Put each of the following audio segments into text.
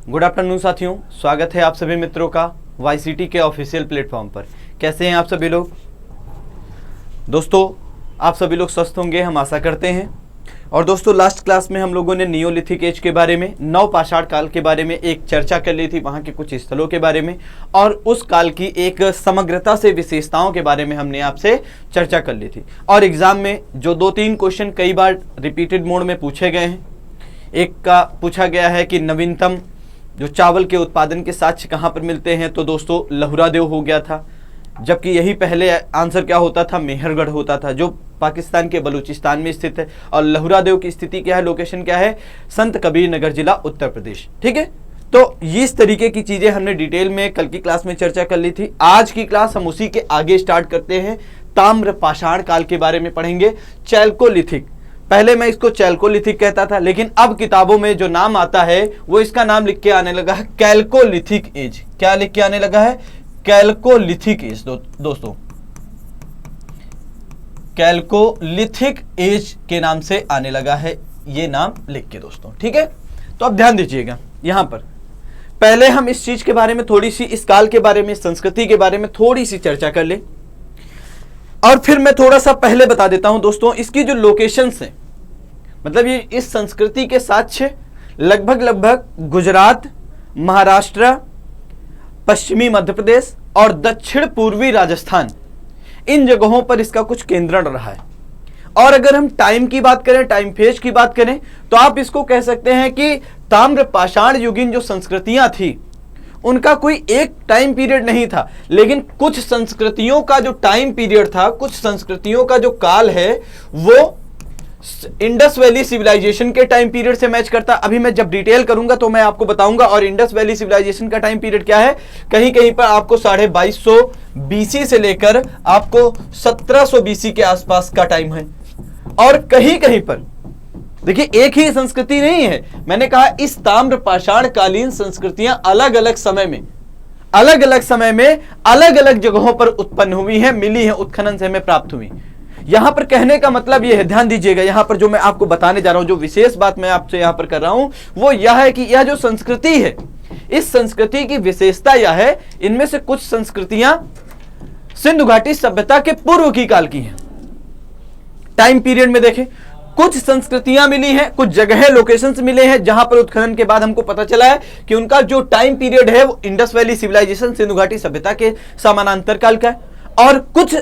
Good afternoon साथियों, स्वागत है आप सभी मित्रों का वाईसीटी के ऑफिशियल प्लेटफॉर्म पर। कैसे हैं आप सभी लोग? दोस्तों, आप सभी लोग स्वस्थ होंगे, हम आशा करते हैं। और दोस्तों, लास्ट क्लास में हम लोगों ने नियोलिथिक एज के बारे में, नवपाषाण काल के बारे में एक चर्चा कर ली थी, वहाँ के कुछ स्थलों के बारे में, और उस काल की एक समग्रता से विशेषताओं के बारे में हमने आपसे चर्चा कर ली थी। और एग्जाम में जो 2-3 क्वेश्चन कई बार रिपीटेड मोड में पूछे गए हैं। एक का पूछा गया है कि नवीनतम जो चावल के उत्पादन के साक्ष्य कहाँ पर मिलते हैं, तो दोस्तों लहुरादेव हो गया था। जबकि यही पहले आंसर क्या होता था, मेहरगढ़ होता था, जो पाकिस्तान के बलूचिस्तान में स्थित है। और लहुरादेव की स्थिति क्या है, लोकेशन क्या है, संत कबीर नगर जिला उत्तर प्रदेश। ठीक है, तो इस तरीके की चीजें हमने डिटेल में कल की क्लास में चर्चा कर ली थी। आज की क्लास हम उसी के आगे स्टार्ट करते हैं। ताम्रपाषाण काल के बारे में पढ़ेंगे, चैल्कोलिथिक। पहले मैं इसको चैल्कोलिथिक कहता था, लेकिन अब किताबों में जो नाम आता है वो इसका नाम लिख के आने लगा है कैल्कोलिथिक एज। क्या लिख के आने लगा है? Chalcolithic age. दोस्तों, कैल्कोलिथिक एज के नाम से आने लगा है ये नाम लिख के दोस्तों। ठीक है, तो अब ध्यान दीजिएगा। यहां पर पहले हम इस चीज के बारे में थोड़ी सी, इस काल के बारे में, संस्कृति के बारे में थोड़ी सी चर्चा कर ले, और फिर मैं थोड़ा सा पहले बता देता हूं दोस्तों, इसकी जो लोकेशंस हैं, मतलब ये इस संस्कृति के साक्ष्य लगभग गुजरात, महाराष्ट्र, पश्चिमी मध्य प्रदेश और दक्षिण पूर्वी राजस्थान, इन जगहों पर इसका कुछ केंद्रण रहा है। और अगर हम टाइम की बात करें, टाइम फेज की बात करें, तो आप इसको कह सकते हैं कि ताम्रपाषाण युगीन जो संस्कृतियां थी उनका कोई एक टाइम पीरियड नहीं था, लेकिन कुछ संस्कृतियों का जो टाइम पीरियड था, कुछ संस्कृतियों का जो काल है, वो इंडस वैली सिविलाइजेशन के टाइम पीरियड से मैच करता। अभी मैं जब डिटेल करूंगा तो मैं आपको बताऊंगा। और इंडस वैली सिविलाइजेशन का टाइम पीरियड क्या है, कहीं कहीं पर आपको 2250 बीसी से लेकर आपको 1700 बीसी के आसपास का टाइम है। और कहीं कहीं पर देखिए, एक ही संस्कृति नहीं है। मैंने कहा इस ताम्रपाषाण कालीन संस्कृतियां अलग अलग समय में अलग अलग जगहों पर उत्पन्न हुई हैं, मिली हैं, उत्खनन से हमें प्राप्त हुई। यहां पर कहने का मतलब यह है, ध्यान दीजिएगा, यहां पर जो मैं आपको बताने जा रहा हूं, जो विशेष बात मैं आपसे यहां पर कर रहा हूं, वो यह है कि यह जो संस्कृति है, इस संस्कृति की विशेषता यह है, इनमें से कुछ संस्कृतियां सिंधु घाटी सभ्यता के पूर्व की काल की हैं। टाइम पीरियड में देखें, कुछ संस्कृतियां मिली हैं, कुछ जगह लोकेशंस मिले हैं जहां पर उत्खनन के बाद हमको पता चला है कि उनका जो टाइम पीरियड है वो इंडस वैली सिविलाइजेशन, सिंधु घाटी सभ्यता के समानांतर काल का है। और कुछ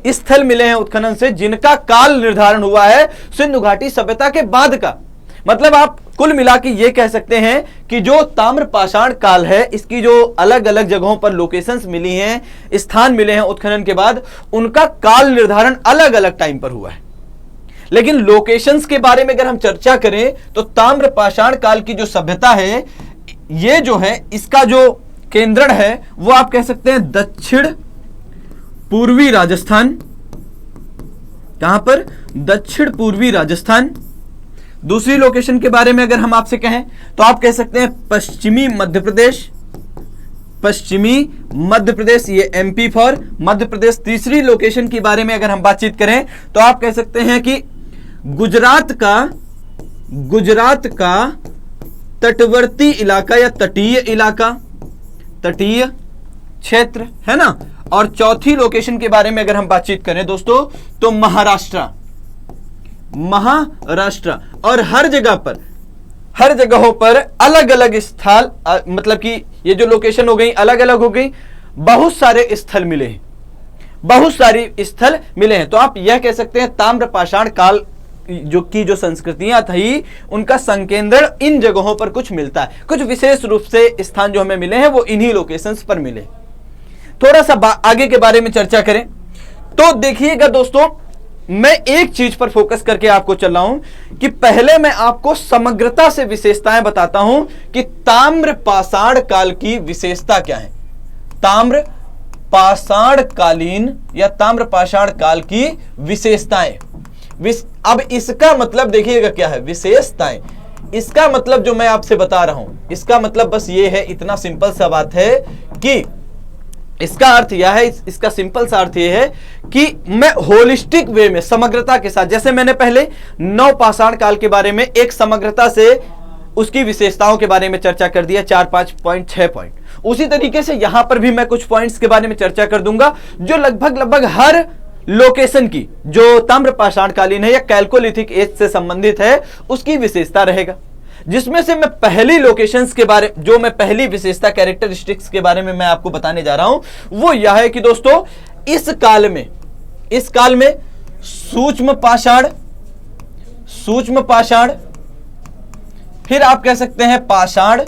स्थल मिले हैं उत्खनन से जिनका काल निर्धारण हुआ है सिंधु घाटी सभ्यता के बाद का। मतलब आप कुल मिला के ये कह सकते हैं कि जो ताम्रपाषाण काल है, इसकी जो अलग अलग जगहों पर लोकेशंस मिली हैं, स्थान मिले हैं उत्खनन के बाद, उनका काल निर्धारण अलग अलग टाइम पर हुआ है। लेकिन लोकेशंस के बारे में अगर हम चर्चा करें तो ताम्रपाषाण काल की जो सभ्यता है, ये जो है, इसका जो केंद्रण है वो आप कह सकते हैं दक्षिण पूर्वी राजस्थान। कहां पर? दक्षिण पूर्वी राजस्थान। दूसरी लोकेशन के बारे में अगर हम आपसे कहें तो आप कह सकते हैं पश्चिमी मध्य प्रदेश। पश्चिमी मध्य प्रदेश, ये एमपी फॉर मध्य प्रदेश। तीसरी लोकेशन के बारे में अगर हम बातचीत करें तो आप कह सकते हैं कि गुजरात का तटवर्ती इलाका या तटीय इलाका, तटीय क्षेत्र है ना। और चौथी लोकेशन के बारे में अगर हम बातचीत करें दोस्तों तो महाराष्ट्र। और हर जगहों पर अलग अलग स्थल, मतलब कि ये जो लोकेशन हो गई अलग अलग हो गई, बहुत सारे स्थल मिले हैं। तो आप यह कह सकते हैं ताम्रपाषाण काल जो संस्कृतियां थी, उनका संकेंद्रण इन जगहों पर कुछ मिलता है। कुछ विशेष रूप से स्थान जो हमें मिले हैं वो इन्हीं लोकेशंस पर मिले। थोड़ा सा आगे के बारे में चर्चा करें तो देखिएगा दोस्तों, मैं एक चीज पर फोकस करके आपको चल रहा हूं कि पहले मैं आपको समग्रता से विशेषताएं बताता हूं कि ताम्रपाषाण काल की विशेषता क्या है। ताम्रपाषाण कालीन या ताम्रपाषाण काल की विशेषताएं। अब इसका मतलब देखिएगा क्या है, विशेषताएं। इसका मतलब जो मैं आपसे बता रहा हूं, इसका मतलब बस ये है, इतना सिंपल सा बात है कि इसका अर्थ यह है, इसका सिंपल सा अर्थ यह है कि मैं होलिस्टिक वे में, समग्रता के साथ, जैसे मैंने पहले नवपाषाण काल के बारे में एक समग्रता से उसकी विशेषताओं के बारे में चर्चा कर दिया, 4, 5 पॉइंट, 6 पॉइंट। उसी तरीके से यहां पर भी मैं कुछ पॉइंट्स के बारे में चर्चा कर दूंगा जो लगभग हर लोकेशन की जो ताम्र पाषाणकालीन है या कैल्कोलिथिक एज से संबंधित है उसकी विशेषता रहेगा। जिसमें से मैं पहली लोकेशंस के बारे, जो मैं पहली विशेषता कैरेक्टरिस्टिक्स के बारे में मैं आपको बताने जा रहा हूं वो यह है कि दोस्तों इस काल में सूक्ष्म पाषाण, फिर आप कह सकते हैं पाषाण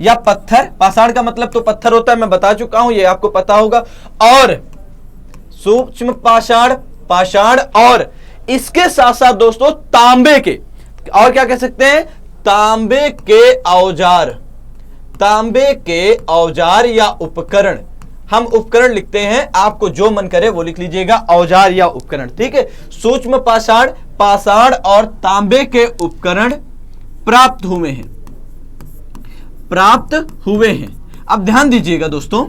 या पत्थर। पाषाण का मतलब तो पत्थर होता है, मैं बता चुका हूं, ये आपको पता होगा। और सूक्ष्म पाषाण और इसके साथ साथ दोस्तों तांबे के, और क्या कह सकते हैं, तांबे के औजार या उपकरण। हम उपकरण लिखते हैं, आपको जो मन करे वो लिख लीजिएगा, औजार या उपकरण, ठीक है। सूक्ष्म पाषाण और तांबे के उपकरण प्राप्त हुए हैं। अब ध्यान दीजिएगा दोस्तों,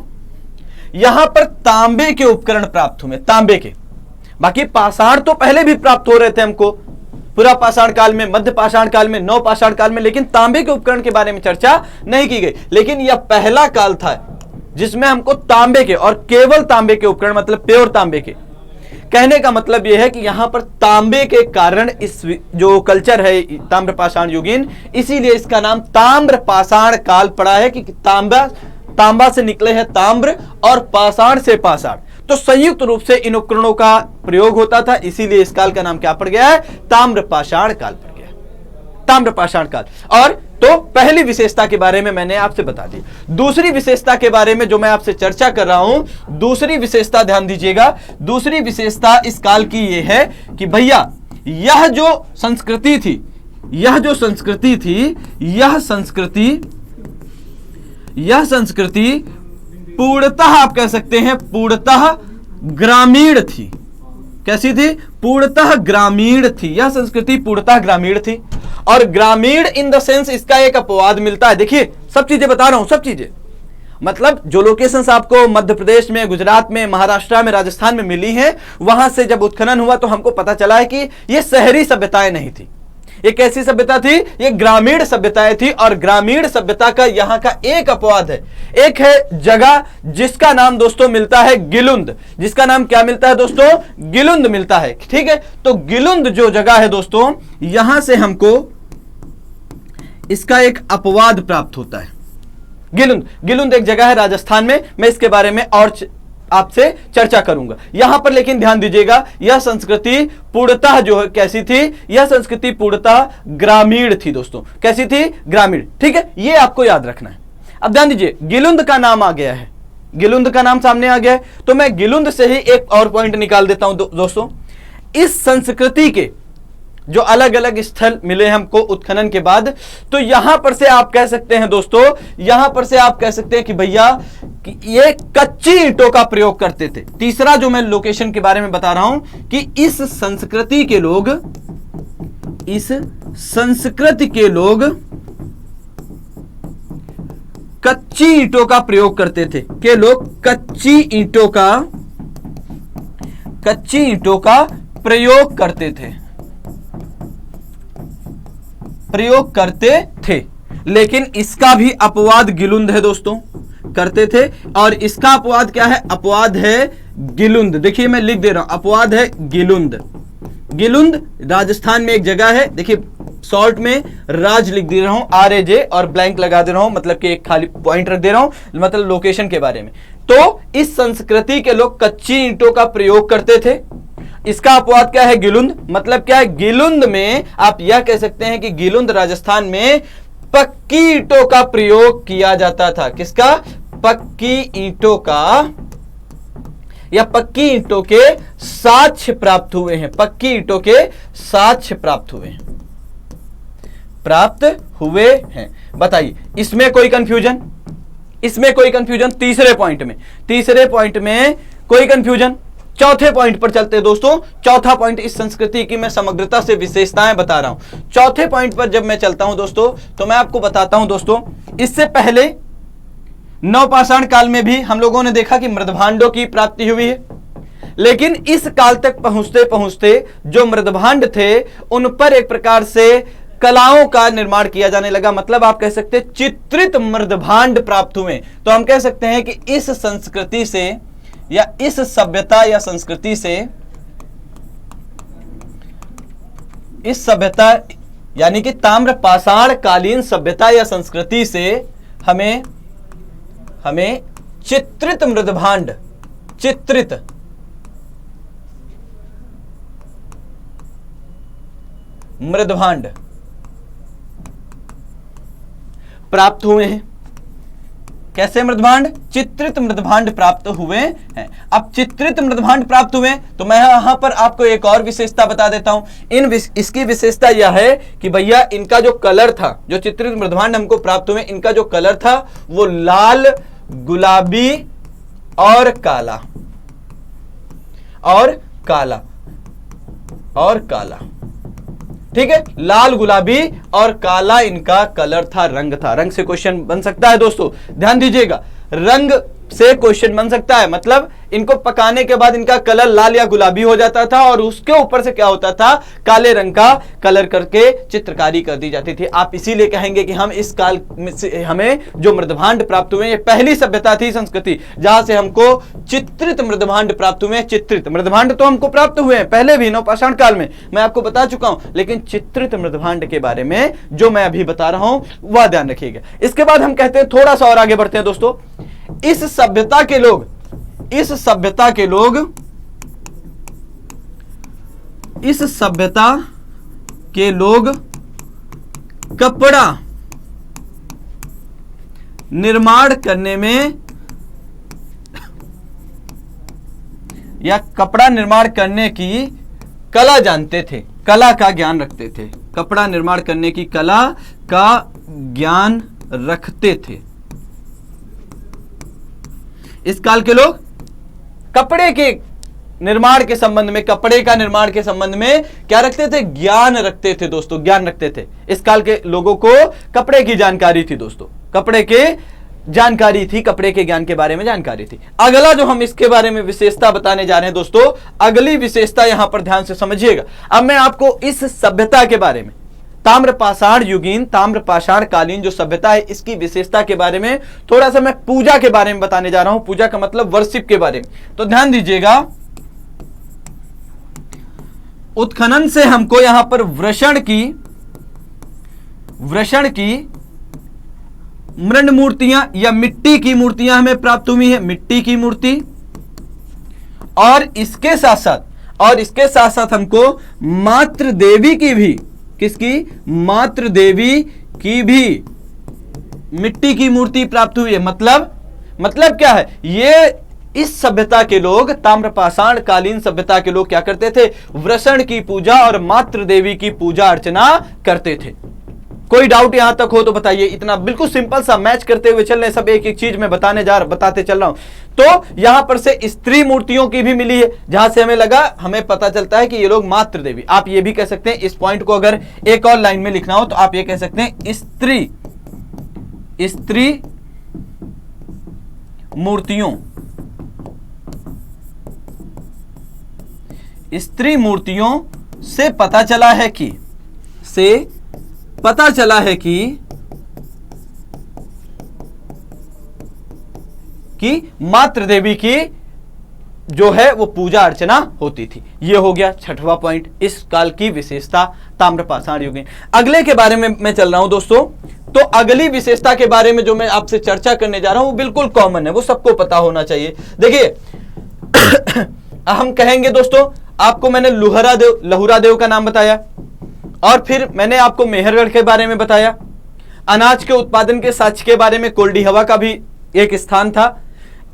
यहां पर तांबे के उपकरण प्राप्त हुए, तांबे के। बाकी पाषाण तो पहले भी प्राप्त हो रहे थे हमको, पूरा पाषाण काल में, मध्य पाषाण काल में, नव पाषाण काल में, लेकिन तांबे के उपकरण के बारे में चर्चा नहीं की गई। लेकिन यह पहला काल था जिसमें हमको तांबे के, और केवल तांबे के उपकरण, मतलब प्योर तांबे के। कहने का मतलब यह है कि यहां पर तांबे के कारण इस जो कल्चर है ताम्र पाषाण युगीन, इसीलिए इसका नाम ताम्र पाषाण काल पड़ा है कि तांबा से निकले हैं ताम्र और पाषाण से पाषाण, तो संयुक्त रूप से इन उपकरणों का प्रयोग होता था, इसीलिए इस काल का नाम क्या पड़ गया है, ताम्र पाषाण काल पड़ गया, ताम्र पाषाण काल। और तो पहली विशेषता के बारे में मैंने आपसे बता दी। दूसरी विशेषता के बारे में जो मैं आपसे चर्चा कर रहा हूं, दूसरी विशेषता ध्यान दीजिएगा, दूसरी विशेषता इस काल की यह है कि भैया यह संस्कृति थी, यह संस्कृति पूर्णतः, आप कह सकते हैं पूर्णतः ग्रामीण थी। कैसी थी, पूर्णतः ग्रामीण थी, यह संस्कृति पूर्णतः ग्रामीण थी। और ग्रामीण इन द सेंस इसका एक अपवाद मिलता है, देखिए सब चीजें बता रहा हूं, सब चीजें, मतलब जो लोकेशंस आपको मध्य प्रदेश में, गुजरात में, महाराष्ट्र में, राजस्थान में मिली हैं, वहां से जब उत्खनन हुआ तो हमको पता चला है कि ये शहरी सभ्यताएं नहीं थी, ये कैसी सभ्यता थी, ये ग्रामीण सभ्यताएं थी। और ग्रामीण सभ्यता का यहां का एक अपवाद है, एक है जगह जिसका नाम दोस्तों मिलता है गिलुंद, जिसका नाम क्या मिलता है दोस्तों, गिलुंद मिलता है, ठीक है। तो गिलुंद जो जगह है दोस्तों, यहां से हमको इसका एक अपवाद प्राप्त होता है। गिलुंद एक जगह है राजस्थान में, मैं इसके बारे में और आपसे चर्चा करूंगा यहां पर। लेकिन ध्यान दीजिएगा, यह संस्कृति पूर्णतः जो है कैसी थी, यह संस्कृति पूर्णतः ग्रामीण थी दोस्तों। कैसी थी, ग्रामीण, ठीक है, यह आपको याद रखना है। अब ध्यान दीजिए, गिलुंद का नाम आ गया है, गिलुंद का नाम सामने आ गया है, तो मैं गिलुंद से ही एक और पॉइंट निकाल देता हूं दोस्तों। इस संस्कृति के जो अलग अलग स्थल मिले हमको उत्खनन के बाद, तो यहां पर से आप कह सकते हैं दोस्तों, यहां पर से आप कह सकते हैं कि भैया कि ये कच्ची ईंटों का प्रयोग करते थे। तीसरा जो मैं लोकेशन के बारे में बता रहा हूं कि इस संस्कृति के लोग कच्ची ईंटों का प्रयोग करते थे, के लोग कच्ची ईंटों का प्रयोग करते थे। लेकिन इसका भी अपवाद गिलुंद है दोस्तों, करते थे। और इसका अपवाद क्या है, अपवाद है गिलुंद। देखिए मैं लिख दे रहा हूं, अपवाद है गिलुंद। गिलुंद राजस्थान में एक जगह है, देखिए शॉर्ट में राज लिख दे रहा हूं, RAJ, और ब्लैंक लगा दे रहा हूं, मतलब कि एक खाली पॉइंट रख दे रहा हूं, मतलब लोकेशन के बारे में। तो इस संस्कृति के लोग कच्ची ईंटों का प्रयोग करते थे। इसका अपवाद क्या है, गिलुंद। मतलब क्या है, गिलुंद में आप यह कह सकते हैं कि गिलुंद राजस्थान में पक्की ईंटों का प्रयोग किया जाता था। किसका, पक्की ईंटों का, या पक्की ईंटों के साक्ष्य प्राप्त हुए हैं, पक्की ईंटों के साक्ष्य प्राप्त हुए हैं। बताइए इसमें कोई कंफ्यूजन, इसमें कोई कंफ्यूजन, तीसरे पॉइंट में कोई कंफ्यूजन। चौथे पॉइंट पर चलते हैं दोस्तों। चौथा पॉइंट, इस संस्कृति की मैं समग्रता से विशेषताएं बता रहा हूं। चौथे पॉइंट पर जब मैं चलता हूं दोस्तों, तो मैं आपको बताता हूं दोस्तों, इससे पहले नवपाषाण काल में भी हम लोगों ने देखा कि मृदभांडों की प्राप्ति हुई है। लेकिन इस काल तक पहुंचते पहुंचते जो मृदभांड थे उन पर एक प्रकार से कलाओं का निर्माण किया जाने लगा, मतलब आप कह सकते हैं चित्रित मृदभांड प्राप्त हुए। तो हम कह सकते हैं कि इस संस्कृति से या इस सभ्यता या संस्कृति से, इस सभ्यता यानी कि ताम्र पाषाण कालीन सभ्यता या संस्कृति से हमें चित्रित मृदभांड, चित्रित मृदभांड प्राप्त हुए हैं। कैसे मृदभांड? चित्रित मृदभांड प्राप्त हुए हैं। अब चित्रित मृदभांड प्राप्त हुए तो मैं यहां पर आपको एक और विशेषता बता देता हूं। इसकी विशेषता यह है कि भैया इनका जो कलर था, जो चित्रित मृदभांड हमको प्राप्त हुए, इनका जो कलर था वो लाल, गुलाबी और काला, और काला, और काला। ठीक है, लाल, गुलाबी और काला इनका कलर था, रंग था। रंग से क्वेश्चन बन सकता है दोस्तों, ध्यान दीजिएगा, रंग से क्वेश्चन बन सकता है। मतलब इनको पकाने के बाद इनका कलर लाल या गुलाबी हो जाता था और उसके ऊपर से क्या होता था, काले रंग का कलर करके चित्रकारी कर दी जाती थी। आप इसीलिए कहेंगे कि हम इस काल में से हमें जो मृदभांड प्राप्त हुए, ये पहली सभ्यता थी, संस्कृति, जहां से हमको चित्रित मृदभांड प्राप्त हुए। चित्रित मृदभांड तो हमको प्राप्त हुए हैं पहले भी, नवपाषाण काल में, मैं आपको बता चुका हूं, लेकिन चित्रित मृदभांड के बारे में जो मैं अभी बता रहा हूं वह ध्यान रखिएगा। इसके बाद हम कहते हैं, थोड़ा सा और आगे बढ़ते हैं दोस्तों, इस सभ्यता के लोग, इस सभ्यता के लोग, इस सभ्यता के लोग कपड़ा निर्माण करने में या कपड़ा निर्माण करने की कला जानते थे, कला का ज्ञान रखते थे। कपड़ा निर्माण करने की कला का ज्ञान रखते थे। इस काल के लोग कपड़े के निर्माण के संबंध में, कपड़े का निर्माण के संबंध में क्या रखते थे? ज्ञान रखते थे दोस्तों, ज्ञान रखते थे। इस काल के लोगों को कपड़े की जानकारी थी दोस्तों, कपड़े के जानकारी थी, कपड़े के ज्ञान के बारे में जानकारी थी। अगला जो हम इसके बारे में विशेषता बताने जा रहे हैं दोस्तों, अगली विशेषता यहां पर ध्यान से समझिएगा। अब मैं आपको इस सभ्यता के बारे में, ताम्रपाषाण युगीन, ताम्रपाषाण कालीन जो सभ्यता है, इसकी विशेषता के बारे में थोड़ा सा मैं पूजा के बारे में बताने जा रहा हूं। पूजा का मतलब वर्शिप के बारे में। तो ध्यान दीजिएगा, उत्खनन से हमको यहां पर वृषण की मृण मूर्तियां या मिट्टी की मूर्तियां हमें प्राप्त हुई है, मिट्टी की मूर्ति। और इसके साथ साथ हमको मातृ देवी की भी, किसकी? मातृ देवी की भी मिट्टी की मूर्ति प्राप्त हुई है। मतलब क्या है? ये इस सभ्यता के लोग, ताम्रपाषाण कालीन सभ्यता के लोग क्या करते थे? वृषण की पूजा और मातृ देवी की पूजा अर्चना करते थे। कोई डाउट यहां तक हो तो बताइए। इतना बिल्कुल सिंपल सा मैच करते हुए चल रहे, सब एक एक चीज मैं बताते चल रहा हूं। तो यहां पर से स्त्री मूर्तियों की भी मिली है, जहां से हमें पता चलता है कि ये लोग मातृ देवी। आप ये भी कह सकते हैं, इस पॉइंट को अगर एक और लाइन में लिखना हो तो आप ये कह सकते हैं, स्त्री मूर्तियों से पता चला है कि मातृ देवी की जो है वो पूजा अर्चना होती थी। ये हो गया छठवां पॉइंट, इस काल की विशेषता ताम्रपाषाण युगीन। अगले के बारे में मैं चल रहा हूं दोस्तों। तो अगली विशेषता के बारे में जो मैं आपसे चर्चा करने जा रहा हूं वो बिल्कुल कॉमन है, वो सबको पता होना चाहिए। देखिए हम कहेंगे दोस्तों, आपको मैंने लहुरा देव का नाम बताया, और फिर मैंने आपको मेहरगढ़ के बारे में बताया। अनाज के उत्पादन के साक्ष्य के बारे में कोल्डी हवा का भी एक स्थान था,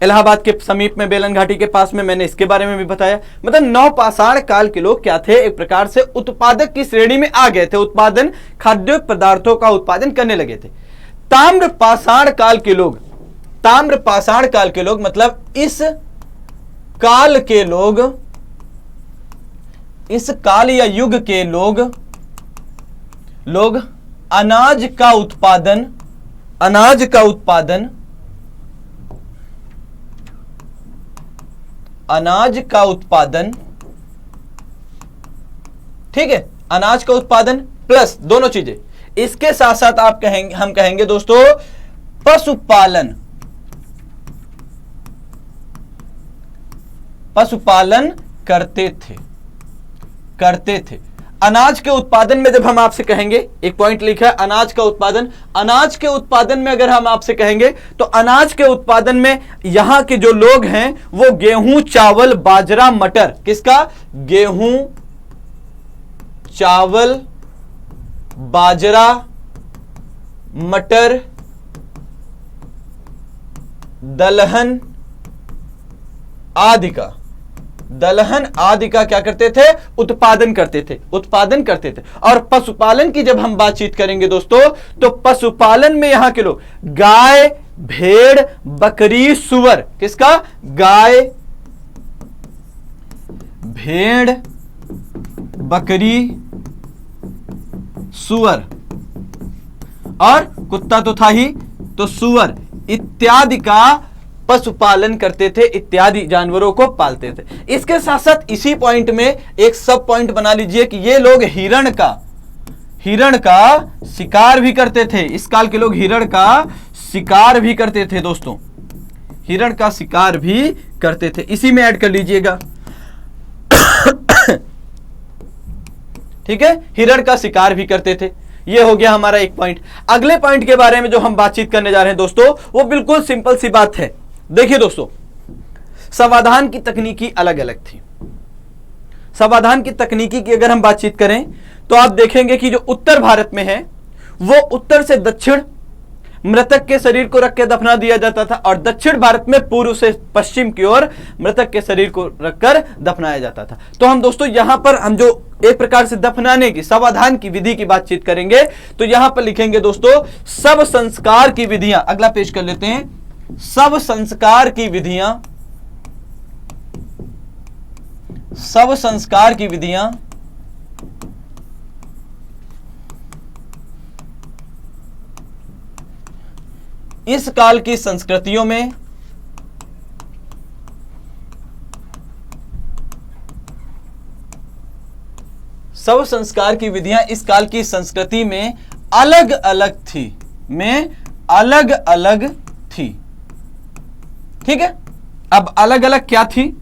इलाहाबाद के समीप में, बेलन घाटी के पास में, मैंने इसके बारे में भी बताया। मतलब नवपाषाण काल के लोग क्या थे? एक प्रकार से उत्पादक की श्रेणी में आ गए थे, उत्पादन, खाद्य पदार्थों का उत्पादन करने लगे थे। ताम्रपाषाण काल के लोग मतलब इस काल या युग के लोग अनाज का उत्पादन, ठीक है, अनाज का उत्पादन प्लस दोनों चीजें। इसके साथ साथ आप कहेंगे, हम कहेंगे दोस्तों पशुपालन, पशुपालन करते थे। अनाज के उत्पादन में जब हम आपसे कहेंगे, एक पॉइंट लिखा है अनाज का उत्पादन, अनाज के उत्पादन में अगर हम आपसे कहेंगे तो अनाज के उत्पादन में यहां के जो लोग हैं वो गेहूं, चावल, बाजरा, मटर, किसका? गेहूं, चावल, बाजरा, मटर, दलहन आदि का क्या करते थे? उत्पादन करते थे। और पशुपालन की जब हम बातचीत करेंगे दोस्तों, तो पशुपालन में यहां के लोग गाय, भेड़, बकरी, सुअर, किसका? गाय, भेड़, बकरी, सुअर, और कुत्ता तो था ही, तो सुअर इत्यादि का पशुपालन करते थे, इत्यादि जानवरों को पालते थे। इसके साथ साथ इसी पॉइंट में एक सब पॉइंट बना लीजिए कि ये लोग हिरण का शिकार भी करते थे। इस काल के लोग हिरण का शिकार भी करते थे दोस्तों, हिरण का शिकार भी करते थे, इसी में ऐड कर लीजिएगा। ठीक है, हिरण का शिकार भी करते थे। ये हो गया हमारा एक पॉइंट। अगले पॉइंट के बारे में जो हम बातचीत करने जा रहे हैं दोस्तों, वो बिल्कुल सिंपल सी बात है। देखिए दोस्तों, समाधान की तकनीकी अलग अलग थी। समाधान की तकनीकी की अगर हम बातचीत करें तो आप देखेंगे कि जो उत्तर भारत में है वो उत्तर से दक्षिण मृतक के शरीर को रख के दफना दिया जाता था, और दक्षिण भारत में पूर्व से पश्चिम की ओर मृतक के शरीर को रखकर दफनाया जाता था। तो हम दोस्तों यहां पर हम जो एक प्रकार से दफनाने की, समाधान की विधि की बातचीत करेंगे, तो यहां पर लिखेंगे दोस्तों सब संस्कार की विधियां। अगला पेज कर लेते हैं, सब संस्कार की विधियां, सब संस्कार की विधियां इस काल की संस्कृतियों में सब संस्कार की विधियां इस काल की संस्कृति में अलग अलग थी, ठीक है। अब अलग अलग क्या थी?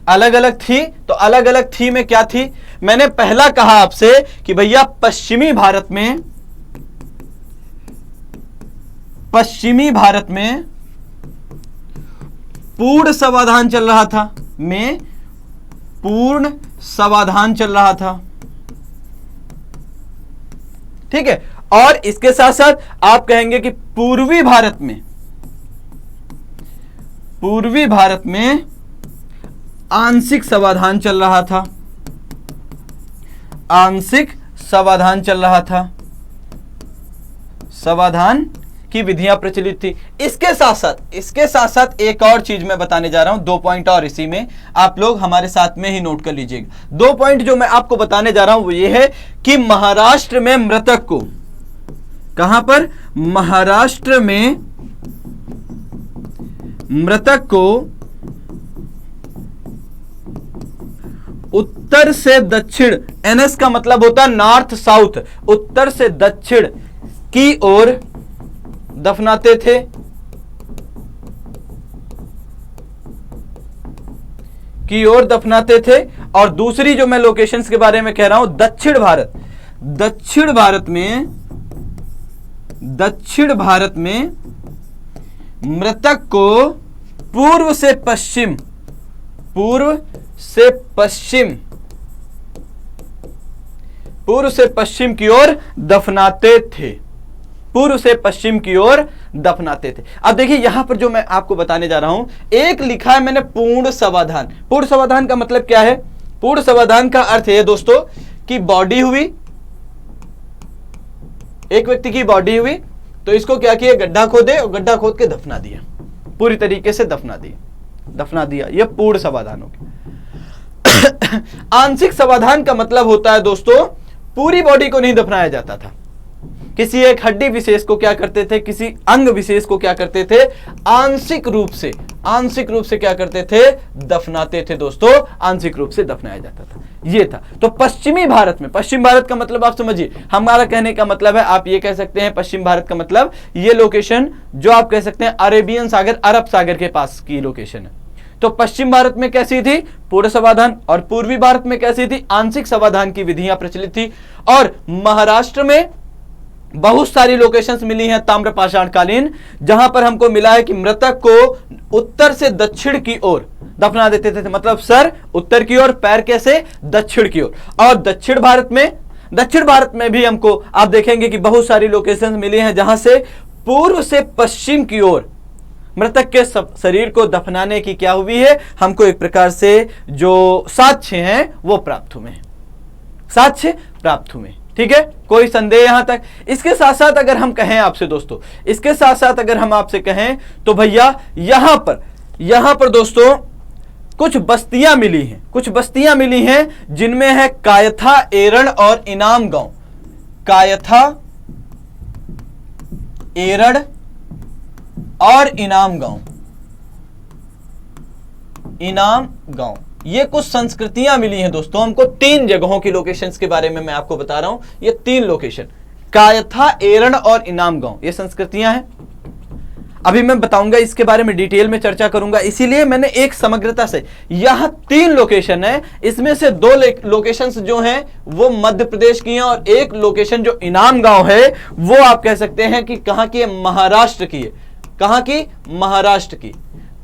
अलग अलग थी, तो अलग अलग थी में क्या थी? मैंने पहला कहा आपसे कि भैया पश्चिमी भारत में पूर्ण समाधान चल रहा था, पूर्ण समाधान चल रहा था, ठीक है। और इसके साथ साथ आप कहेंगे कि पूर्वी भारत में आंशिक समाधान चल रहा था, आंशिक समाधान चल रहा था, समाधान की विधियां प्रचलित थी। इसके साथ साथ एक और चीज मैं बताने जा रहा हूं, 2 पॉइंट और इसी में आप लोग हमारे साथ में ही नोट कर लीजिएगा। 2 पॉइंट जो मैं आपको बताने जा रहा हूं वो ये है कि महाराष्ट्र में मृतक को, कहां पर? महाराष्ट्र में मृतक को उत्तर से दक्षिण, एनएस का मतलब होता है नॉर्थ साउथ, उत्तर से दक्षिण की ओर दफनाते थे, और दूसरी जो मैं लोकेशंस के बारे में कह रहा हूं, दक्षिण भारत में मृतक को पूर्व से पश्चिम की ओर दफनाते थे, अब देखिए यहां पर जो मैं आपको बताने जा रहा हूं, एक लिखा है मैंने पूर्ण समाधान। पूर्ण समाधान का मतलब क्या है? पूर्ण समाधान का अर्थ है दोस्तों कि बॉडी हुई, एक व्यक्ति की बॉडी हुई, तो इसको क्या किया? गड्ढा खोदे और गड्ढा खोद के दफना दिया, पूरी तरीके से दफना दिया। यह पूर्ण समाधान हो गया। आंशिक समाधान का मतलब होता है दोस्तों पूरी बॉडी को नहीं दफनाया जाता था, किसी एक हड्डी विशेष को क्या करते थे, किसी अंग विशेष को क्या करते थे, आंशिक रूप से क्या करते थे, दफनाते थे दोस्तों, आंशिक रूप से दफनाया जाता था। ये था। तो पश्चिमी भारत में, पश्चिम भारत का मतलब आप समझिए, हमारा कहने का मतलब है, आप ये कह सकते हैं पश्चिम भारत का मतलब ये लोकेशन जो आप कह सकते हैं अरेबियन सागर, अरब सागर के पास की लोकेशन है। तो पश्चिम भारत में कैसी थी, पूर्ण समाधान, और पूर्वी भारत में कैसी थी, आंशिक समाधान की विधियां प्रचलित थी। और महाराष्ट्र में बहुत सारी लोकेशंस मिली हैं ताम्रपाषाण कालीन, जहां पर हमको मिला है कि मृतक को उत्तर से दक्षिण की ओर दफना देते थे, मतलब सर उत्तर की ओर, पैर कैसे, दक्षिण की ओर। और दक्षिण भारत में भी हमको आप देखेंगे कि बहुत सारी लोकेशंस मिली हैं जहां से पूर्व से पश्चिम की ओर मृतक के शरीर को दफनाने की क्या हुई है, हमको एक प्रकार से जो साक्ष्य हैं वो प्राप्त हुए, साक्ष्य प्राप्त हुए। ठीक है, कोई संदेह यहां तक। इसके साथ साथ अगर हम कहें आपसे दोस्तों, इसके साथ साथ अगर हम आपसे कहें तो भैया यहां पर दोस्तों कुछ बस्तियां मिली हैं जिनमें है कायथा, एरण और इनाम गांव। कायथा, एरण और इनाम गांव, ये कुछ संस्कृतियां मिली हैं दोस्तों हमको 3 जगहों की लोकेशंस के बारे में मैं आपको बता रहा हूं। ये 3 लोकेशन, कायथा, एरण और इनाम गांव, ये संस्कृतियां हैं। अभी मैं बताऊंगा इसके बारे में, डिटेल में चर्चा करूंगा, इसीलिए मैंने एक समग्रता से, यहां 3 लोकेशन है, इसमें से 2 लोकेशंस जो हैं वो मध्य प्रदेश की हैं, और एक लोकेशन जो इनाम गांव है वो आप कह सकते हैं कि कहां की है, महाराष्ट्र की है। कहां की, महाराष्ट्र की।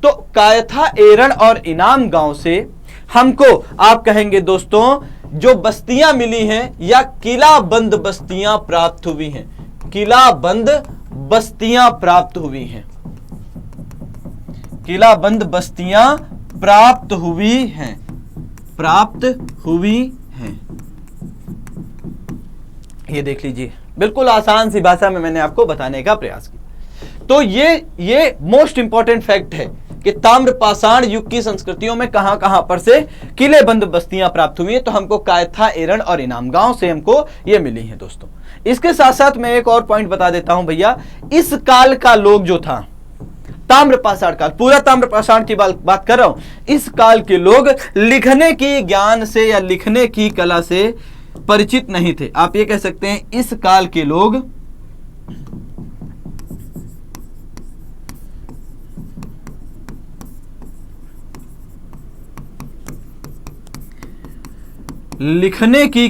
तो कायथा, एरण और इनाम गांव से हमको आप कहेंगे दोस्तों जो बस्तियां मिली हैं या किलाबंद बस्तियां प्राप्त हुई हैं, किलाबंद बस्तियां प्राप्त हुई हैं, किलाबंद बस्तियां प्राप्त हुई हैं। ये देख लीजिए, बिल्कुल आसान सी भाषा में मैंने आपको बताने का प्रयास किया। तो ये मोस्ट इंपॉर्टेंट फैक्ट है कि ताम्रपाषाण युग की संस्कृतियों में कहां पर से किलेबंद बस्तियां प्राप्त हुई है। तो हमको कायथा, एरण और इनाम गांव से हमको ये मिली हैं दोस्तों। इसके साथ साथ मैं एक और पॉइंट बता देता हूं भैया, इस काल का लोग जो था, ताम्रपाषाण काल, पूरा ताम्रपाषाण की बात कर रहा हूं, इस काल के लोग लिखने की ज्ञान से या लिखने की कला से परिचित नहीं थे। आप ये कह सकते हैं इस काल के लोग लिखने की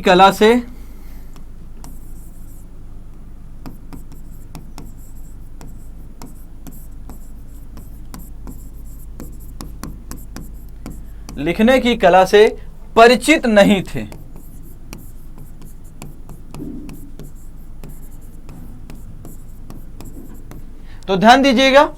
कला से परिचित नहीं थे। तो ध्यान दीजिएगा,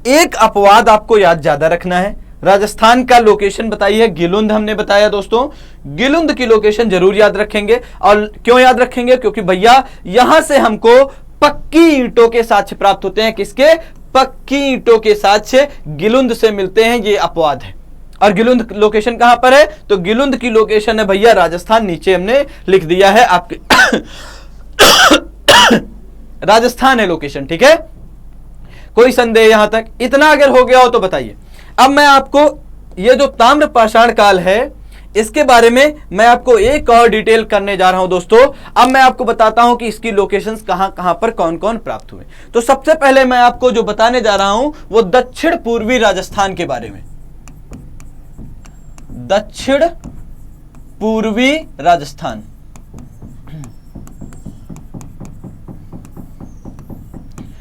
एक अपवाद आपको याद ज्यादा रखना है। राजस्थान का लोकेशन बताइए, गिलुंद हमने बताया दोस्तों, गिलुंद की लोकेशन जरूर याद रखेंगे। और क्यों याद रखेंगे, क्योंकि भैया यहां से हमको पक्की ईंटों के साक्ष्य प्राप्त होते हैं। किसके, पक्की ईंटों के साक्ष्य गिलुंद से मिलते हैं, ये अपवाद है। और गिलुंद लोकेशन कहां पर है, तो गिलुंद की लोकेशन है भैया राजस्थान, नीचे हमने लिख दिया है आपके राजस्थान है लोकेशन। ठीक है, कोई संदेह यहां तक, इतना अगर हो गया हो तो बताइए। अब मैं आपको ये जो ताम्रपाषाण काल है इसके बारे में मैं आपको एक और डिटेल करने जा रहा हूं दोस्तों। अब मैं आपको बताता हूं कि इसकी लोकेशंस कहां पर कौन कौन प्राप्त हुए। तो सबसे पहले मैं आपको जो बताने जा रहा हूं वो दक्षिण पूर्वी राजस्थान के बारे में, दक्षिण पूर्वी राजस्थान।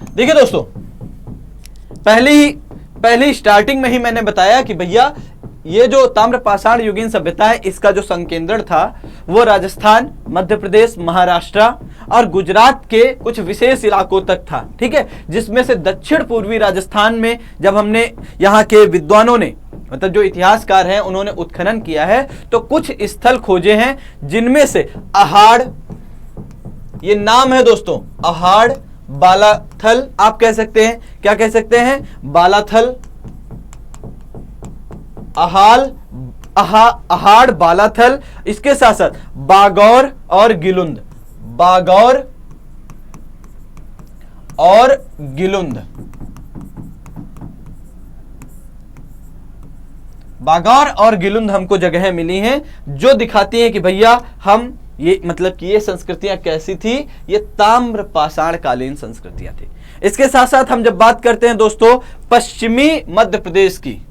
देखिए दोस्तों, पहली स्टार्टिंग में ही मैंने बताया कि भैया ये जो ताम्रपाषाण युगीन सभ्यता है इसका जो संकेंद्रण था वो राजस्थान, मध्य प्रदेश, महाराष्ट्र और गुजरात के कुछ विशेष इलाकों तक था। ठीक है, जिसमें से दक्षिण पूर्वी राजस्थान में जब हमने यहाँ के विद्वानों ने, मतलब जो इतिहासकार हैं, उन्होंने उत्खनन किया है तो कुछ स्थल खोजे हैं, जिनमें से अहाड़, ये नाम है दोस्तों, अहाड़, बालाथल, आप कह सकते हैं, क्या कह सकते हैं, बालाथल, अहाड़, बालाथल, इसके साथ साथ बागौर और गिलुंद, बागौर और गिलुंद। बागौर और गिलुंद हमको जगहें मिली हैं जो दिखाती हैं कि भैया हम ये मतलब कि ये संस्कृतियां कैसी थी, ये ताम्र पाषाण कालीन संस्कृतियां थी। इसके साथ साथ हम जब बात करते हैं दोस्तों पश्चिमी मध्य प्रदेश की,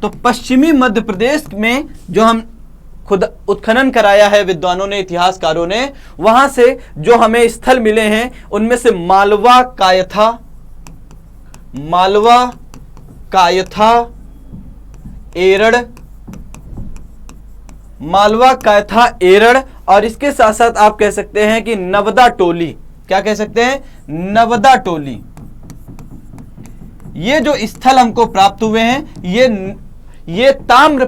तो पश्चिमी मध्य प्रदेश में जो हम खुद उत्खनन कराया है विद्वानों ने, इतिहासकारों ने, वहां से जो हमें स्थल मिले हैं उनमें से मालवा कायथा एरड़, मालवा कायथा एरड़, और इसके साथ साथ आप कह सकते हैं कि नवदा टोली। क्या कह सकते हैं? नवदा टोली। ये जो स्थल हमको प्राप्त हुए हैं ये ताम्र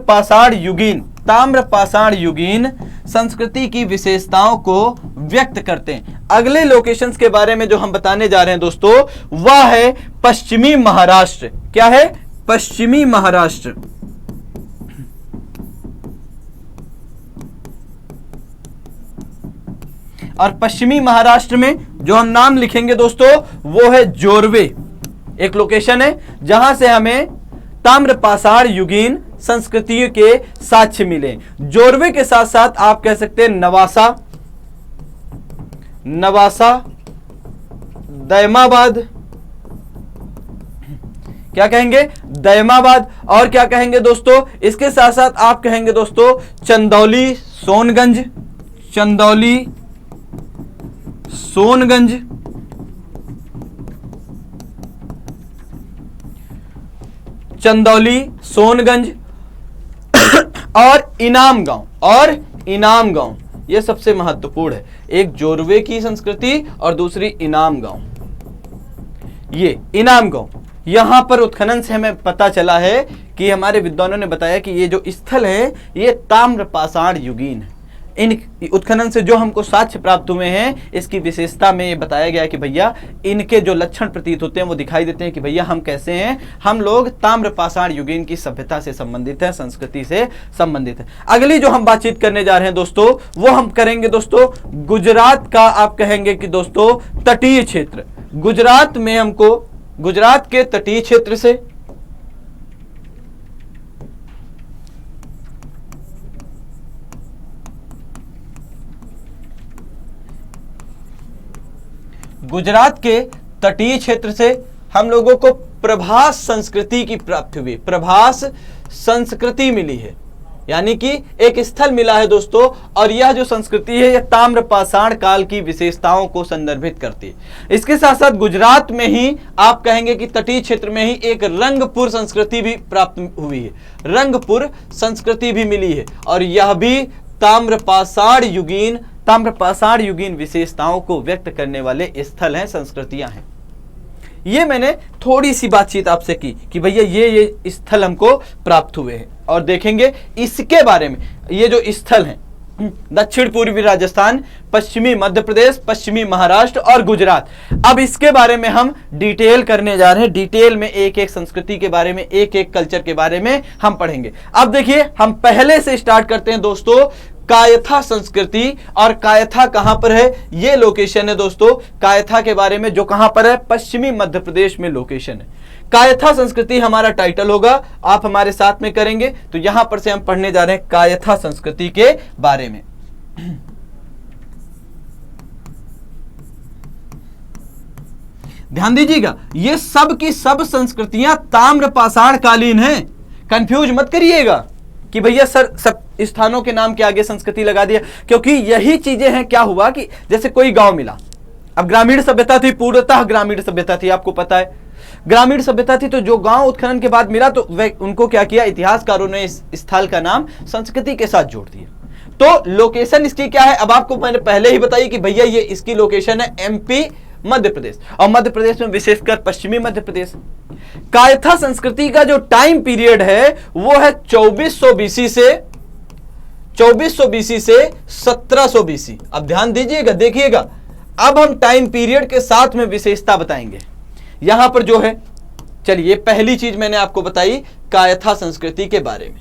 पाषाण युगीन संस्कृति की विशेषताओं को व्यक्त करते हैं। अगले लोकेशंस के बारे में जो हम बताने जा रहे हैं दोस्तों वह है पश्चिमी महाराष्ट्र। क्या है? पश्चिमी महाराष्ट्र। और पश्चिमी महाराष्ट्र में जो हम नाम लिखेंगे दोस्तों वो है जोरवे। एक लोकेशन है जहां से हमें ताम्र पाषाण युगीन संस्कृतियों के साक्ष्य मिले। जोरवे के साथ साथ आप कह सकते हैं नवासा, दैमाबाद। क्या कहेंगे? दैमाबाद। और क्या कहेंगे दोस्तों? इसके साथ साथ आप कहेंगे दोस्तों चंदौली, सोनगंज, चंदौली, सोनगंज और इनाम गांव। यह सबसे महत्वपूर्ण है। एक जोरवे की संस्कृति और दूसरी इनाम गांव। ये इनाम गांव यहां पर उत्खनन से हमें पता चला है कि हमारे विद्वानों ने बताया कि ये जो स्थल है ये ताम्र पाषाण युगीन है। इन उत्खनन से जो हमको साक्ष्य प्राप्त हुए हैं इसकी विशेषता में ये बताया गया कि भैया इनके जो लक्षण प्रतीत होते हैं वो दिखाई देते हैं कि भैया हम कैसे हैं, हम लोग ताम्र पाषाण युगीन की सभ्यता से संबंधित हैं, संस्कृति से संबंधित है। अगली जो हम बातचीत करने जा रहे हैं दोस्तों वो हम करेंगे दोस्तों गुजरात का। आप कहेंगे कि दोस्तों तटीय क्षेत्र। गुजरात में हमको गुजरात के तटीय क्षेत्र से हम लोगों को प्रभास संस्कृति की प्राप्ति हुई। प्रभास संस्कृति मिली है, यानी कि एक स्थल मिला है दोस्तों, और यह जो संस्कृति है यह ताम्र पाषाण काल की विशेषताओं को संदर्भित करती है। इसके साथ साथ गुजरात में ही आप कहेंगे कि तटीय क्षेत्र में ही एक रंगपुर संस्कृति भी प्राप्त हुई है, रंगपुर संस्कृति भी मिली है, और यह भी ताम्र पाषाण युगीन विशेषताओं को व्यक्त करने वाले स्थल हैं, संस्कृतियां हैं। ये मैंने थोड़ी सी बातचीत आपसे की कि भैया ये स्थल हमको प्राप्त हुए हैं, और देखेंगे इसके बारे में। ये जो स्थल हैं दक्षिण पूर्वी राजस्थान, पश्चिमी मध्य प्रदेश, पश्चिमी महाराष्ट्र और गुजरात, अब इसके बारे में हम डिटेल करने जा रहे हैं। डिटेल में एक एक संस्कृति के बारे में, एक एक कल्चर के बारे में हम पढ़ेंगे। अब देखिए हम पहले से स्टार्ट करते हैं दोस्तों कायथा संस्कृति। और कायथा कहां पर है? ये लोकेशन है दोस्तों कायथा के बारे में, जो कहां पर है? पश्चिमी मध्य प्रदेश में लोकेशन है। कायथा संस्कृति हमारा टाइटल होगा, आप हमारे साथ में करेंगे। तो यहां पर से हम पढ़ने जा रहे हैं कायथा संस्कृति के बारे में। ध्यान दीजिएगा, ये सब की सब संस्कृतियां ताम्र पाषाण कालीन हैं। कंफ्यूज मत करिएगा कि भैया सर सब स्थानों के नाम के आगे संस्कृति लगा दिया, क्योंकि यही चीजें हैं। क्या हुआ कि जैसे कोई गांव मिला, अब ग्रामीण सभ्यता थी, पूर्णतः ग्रामीण सभ्यता थी, आपको पता है ग्रामीण सभ्यता थी। तो जो गांव उत्खनन के बाद मिला तो उनको क्या किया, इतिहासकारों ने इस स्थल का नाम संस्कृति के साथ जोड़ दिया। तो लोकेशन इसकी क्या है? अब आपको मैंने पहले ही बताई कि भैया ये इसकी लोकेशन है एमपी मध्य प्रदेश, और मध्य प्रदेश में विशेषकर पश्चिमी मध्य प्रदेश। कायथा संस्कृति का जो टाइम पीरियड है वो है 2400 बीसी से 1700 बीसी। अब ध्यान दीजिएगा, देखिएगा, अब हम टाइम पीरियड के साथ में विशेषता बताएंगे। यहां पर जो है, चलिए पहली चीज मैंने आपको बताई कायथा संस्कृति के बारे में।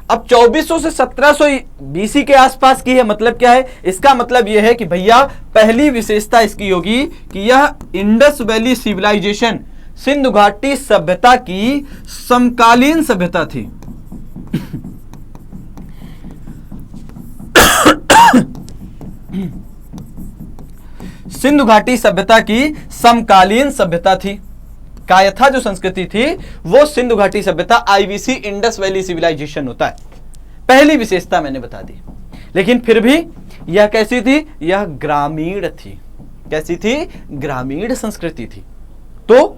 अब 2400 से 1700 बीसी के आसपास की है, मतलब क्या है, इसका मतलब यह है कि भैया पहली विशेषता इसकी होगी कि यह इंडस वैली सिविलाइजेशन, सिंधु घाटी सभ्यता की समकालीन सभ्यता थी। सिंधु घाटी सभ्यता की समकालीन सभ्यता थी। कायथा जो संस्कृति थी वो सिंधु घाटी सभ्यता, आईवीसी, इंडस वैली सिविलाइजेशन होता है। पहली विशेषता मैंने बता दी। लेकिन फिर भी यह कैसी थी, यह ग्रामीण थी। कैसी थी, ग्रामीण संस्कृति थी। तो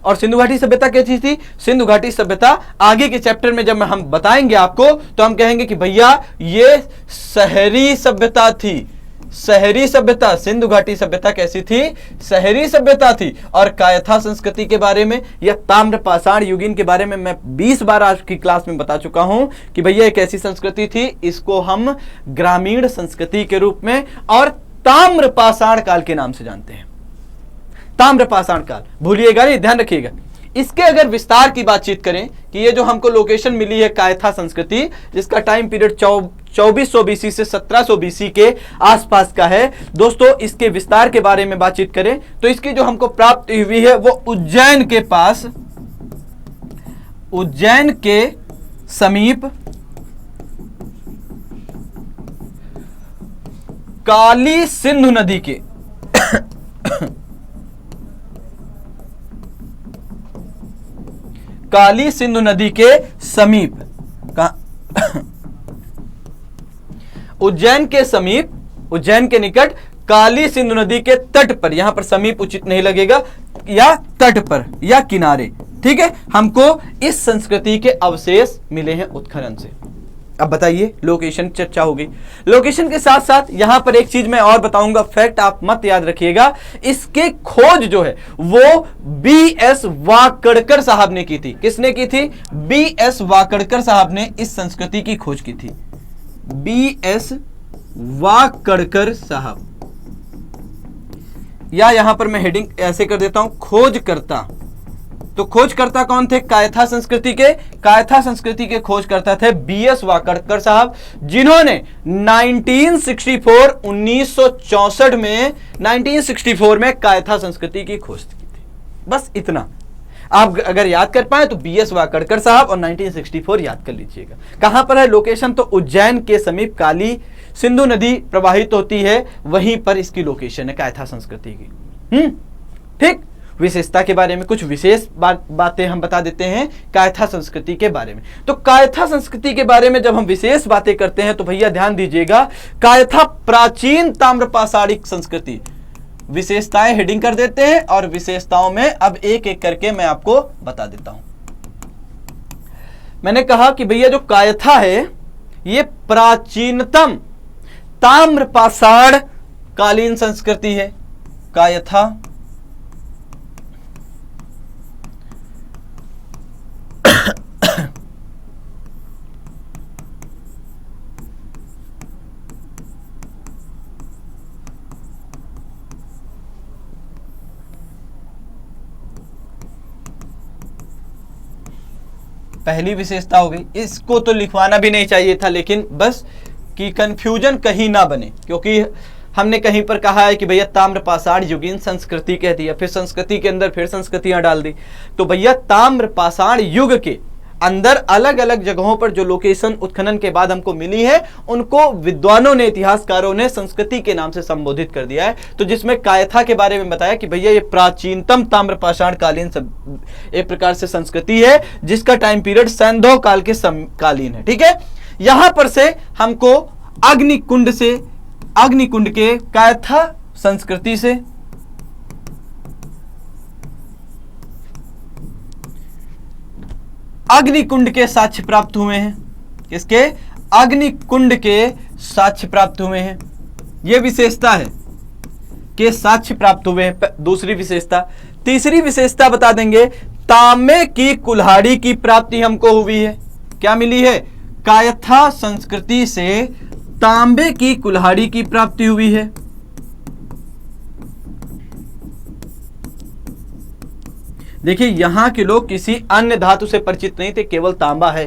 और सिंधु घाटी सभ्यता कैसी थी, सिंधु घाटी सभ्यता आगे के चैप्टर में जब हम बताएंगे आपको तो हम कहेंगे कि भैया ये शहरी सभ्यता थी। शहरी सभ्यता, सिंधु घाटी सभ्यता कैसी थी, शहरी सभ्यता थी। और कायथा संस्कृति के बारे में या ताम्र पाषाण युगीन के बारे में मैं 20 बार आज की क्लास में बता चुका हूं कि भैया एक ऐसी संस्कृति थी, इसको हम ग्रामीण संस्कृति के रूप में और ताम्र पाषाण काल के नाम से जानते हैं। ताम्र पाषाण काल भूलिएगा नहीं, ध्यान रखिएगा। इसके अगर विस्तार की बातचीत करें कि ये जो हमको लोकेशन मिली है कायथा संस्कृति, जिसका टाइम पीरियड 2400 बीसी से 1700 बीसी के आसपास का है दोस्तों, इसके विस्तार के बारे में बातचीत करें तो इसकी जो हमको प्राप्त हुई है वो उज्जैन के पास, उज्जैन के समीप काली सिंधु नदी के काली सिंधु नदी के समीप उज्जैन के समीप, उज्जैन के निकट काली सिंधु नदी के तट पर, यहां पर समीप उचित नहीं लगेगा, या तट पर या किनारे, ठीक है, हमको इस संस्कृति के अवशेष मिले हैं उत्खनन से। अब बताइए, लोकेशन चर्चा हो गई। लोकेशन के साथ साथ यहां पर एक चीज मैं और बताऊंगा, फैक्ट आप मत याद रखिएगा, इसके खोज जो है वो बीएस वाकड़कर साहब ने की थी। किसने की थी, बीएस वाकड़कर साहब ने इस संस्कृति की खोज की थी। बीएस वाकड़कर साहब, या यहां पर मैं हेडिंग ऐसे कर देता हूं, खोजकर्ता। तो खोजकर्ता कौन थे, कायथा संस्कृति के, कायथा संस्कृति के खोजकर्ता थे बीएस वाकड़कर साहब, जिन्होंने 1964 में 1964 में कायथा संस्कृति की खोज की थी। बस इतना आप अगर याद कर पाए तो बीएस वाकड़कर साहब और 1964 याद कर लीजिएगा। कहां पर है लोकेशन, तो उज्जैन के समीप काली सिंधु नदी प्रवाहित होती है, वहीं पर इसकी लोकेशन है कायथा संस्कृति की। ठीक, विशेषता के बारे में कुछ विशेष बातें हम बता देते हैं कायथा संस्कृति के बारे में। तो कायथा संस्कृति के बारे में जब हम विशेष बातें करते हैं तो भैया ध्यान दीजिएगा, कायथा प्राचीन ताम्रपाषाणिक संस्कृति, विशेषताएं हेडिंग कर देते हैं और विशेषताओं में अब एक एक करके मैं आपको बता देता हूं। मैंने कहा कि भैया जो कायथा है ये प्राचीनतम ताम्रपाषाण कालीन संस्कृति है। कायथा पहली विशेषता हो गई। इसको तो लिखवाना भी नहीं चाहिए था, लेकिन बस कि कंफ्यूजन कहीं ना बने, क्योंकि हमने कहीं पर कहा है कि भैया ताम्रपाषाण युगीन संस्कृति कह दिया, फिर संस्कृति के अंदर फिर संस्कृतियां डाल दी। तो भैया ताम्रपाषाण युग के अंदर अलग अलग जगहों पर जो लोकेशन उत्खनन के बाद हमको मिली है उनको विद्वानों ने, इतिहासकारों ने संस्कृति के नाम से संबोधित कर दिया है। तो जिसमें कायथा के बारे में बताया कि भैया ये प्राचीनतम ताम्रपाषाण कालीन एक प्रकार से संस्कृति है जिसका टाइम पीरियड सैंधव काल के कालीन है। ठीक है, यहां पर से हमको अग्निकुंड से, अग्निकुंड के कायथा संस्कृति से अग्निकुंड के साक्ष्य प्राप्त हुए हैं। किसके, अग्निकुंड के साक्ष्य प्राप्त हुए हैं। यह विशेषता है कि साक्ष्य प्राप्त हुए हैं, दूसरी विशेषता। तीसरी विशेषता बता देंगे, तांबे की कुल्हाड़ी की प्राप्ति हमको हुई है। क्या मिली है, कायथा संस्कृति से तांबे की कुल्हाड़ी की प्राप्ति हुई है। देखिए यहां के लोग किसी अन्य धातु से परिचित नहीं थे, केवल तांबा है।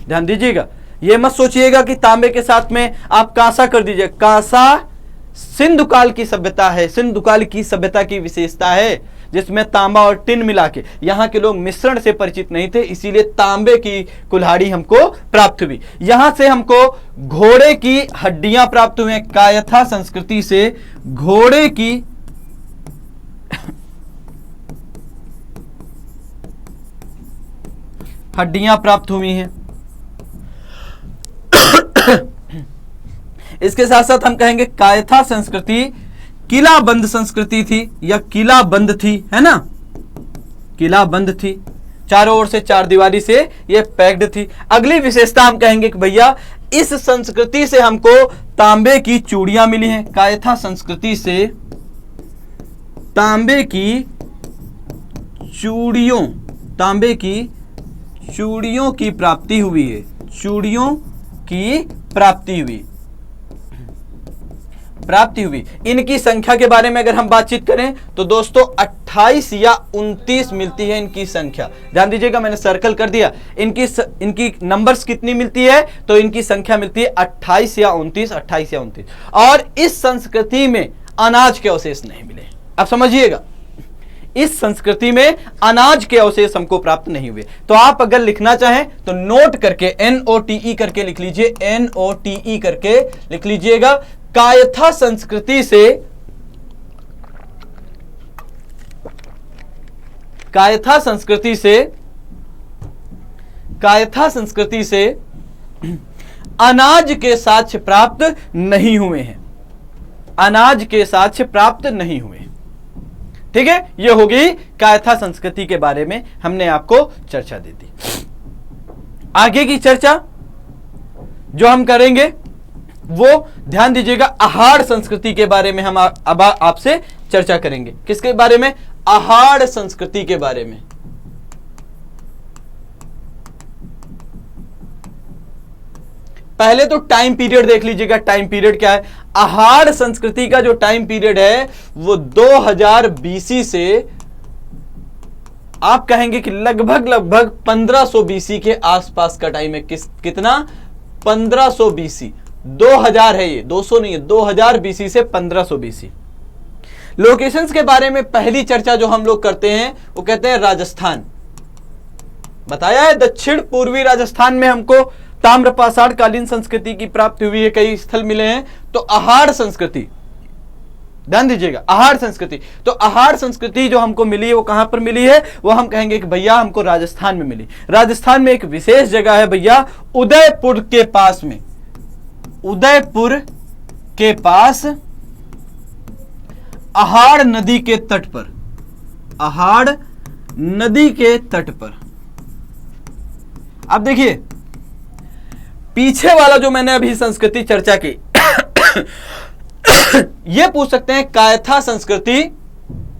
ध्यान दीजिएगा, ये मत सोचिएगा कि तांबे के साथ में आप कांसा कर दीजिए। कांसा सिंधु काल की सभ्यता है, सिंधु काल की सभ्यता की विशेषता है, जिसमें तांबा और टिन मिला के, यहां के लोग मिश्रण से परिचित नहीं थे, इसीलिए तांबे की कुल्हाड़ी हमको प्राप्त हुई। यहां से हमको घोड़े की हड्डियां प्राप्त हुई। कायथा संस्कृति से घोड़े की हड्डियां प्राप्त हुई हैं। इसके साथ साथ हम कहेंगे कायथा संस्कृति किलाबंद संस्कृति थी, या किलाबंद थी, है ना, किलाबंद थी, चारों ओर से चार दीवारी से ये पैक्ड थी। अगली विशेषता हम कहेंगे कि भैया इस संस्कृति से हमको तांबे की चूड़ियां मिली हैं। कायथा संस्कृति से तांबे की चूड़ियों, तांबे की चूड़ियों की प्राप्ति हुई है, चूड़ियों की प्राप्ति हुई। इनकी संख्या के बारे में अगर हम बातचीत करें तो दोस्तों 28 या 29 मिलती है इनकी संख्या। ध्यान दीजिएगा, मैंने सर्कल कर दिया। इनकी नंबर्स कितनी मिलती है, तो इनकी संख्या मिलती है 28 या 29, 28 या 29। और इस संस्कृति में अनाज के अवशेष नहीं मिले। अब समझिएगा, इस संस्कृति में अनाज के अवशेष हमको प्राप्त नहीं हुए। तो आप अगर लिखना चाहें तो नोट करके NOTE करके लिख लीजिए, NOTE करके लिख लीजिएगा। कायथा संस्कृति से, कायथा संस्कृति से, कायथा संस्कृति से अनाज के साक्ष्य प्राप्त नहीं हुए हैं, अनाज के साक्ष्य प्राप्त नहीं हुए। ठीक है, ये होगी कायथा संस्कृति के बारे में हमने आपको चर्चा दे दी। आगे की चर्चा जो हम करेंगे वो ध्यान दीजिएगा, आहार संस्कृति के बारे में हम अब आपसे चर्चा करेंगे। किसके बारे में? आहार संस्कृति के बारे में। पहले तो टाइम पीरियड देख लीजिएगा, टाइम पीरियड क्या है। आहार संस्कृति का जो टाइम पीरियड है वो 2000 BC से आप कहेंगे कि लगभग 1500 BC के आसपास का टाइम है। कितना? 1500 BC। 2000 है ये, 200 नहीं है, 2000 BC से 1500 BC। लोकेशंस के बारे में पहली चर्चा जो हम लोग करते हैं वो कहते हैं राजस्थान। बताया है दक्षिण पूर्वी राजस्थान में हमको ताम्रपाषाण कालीन संस्कृति की प्राप्ति हुई है, कई स्थल मिले हैं। तो आहार संस्कृति, ध्यान दीजिएगा, आहार संस्कृति। तो आहार संस्कृति जो हमको मिली है वो कहां पर मिली है? वो हम कहेंगे कि भैया हमको राजस्थान में मिली। राजस्थान में एक विशेष जगह है भैया, उदयपुर के पास में, उदयपुर के पास आहार नदी के तट पर, आहार नदी के तट पर। अब देखिए पीछे वाला जो मैंने अभी संस्कृति चर्चा की ये पूछ सकते हैं कायथा संस्कृति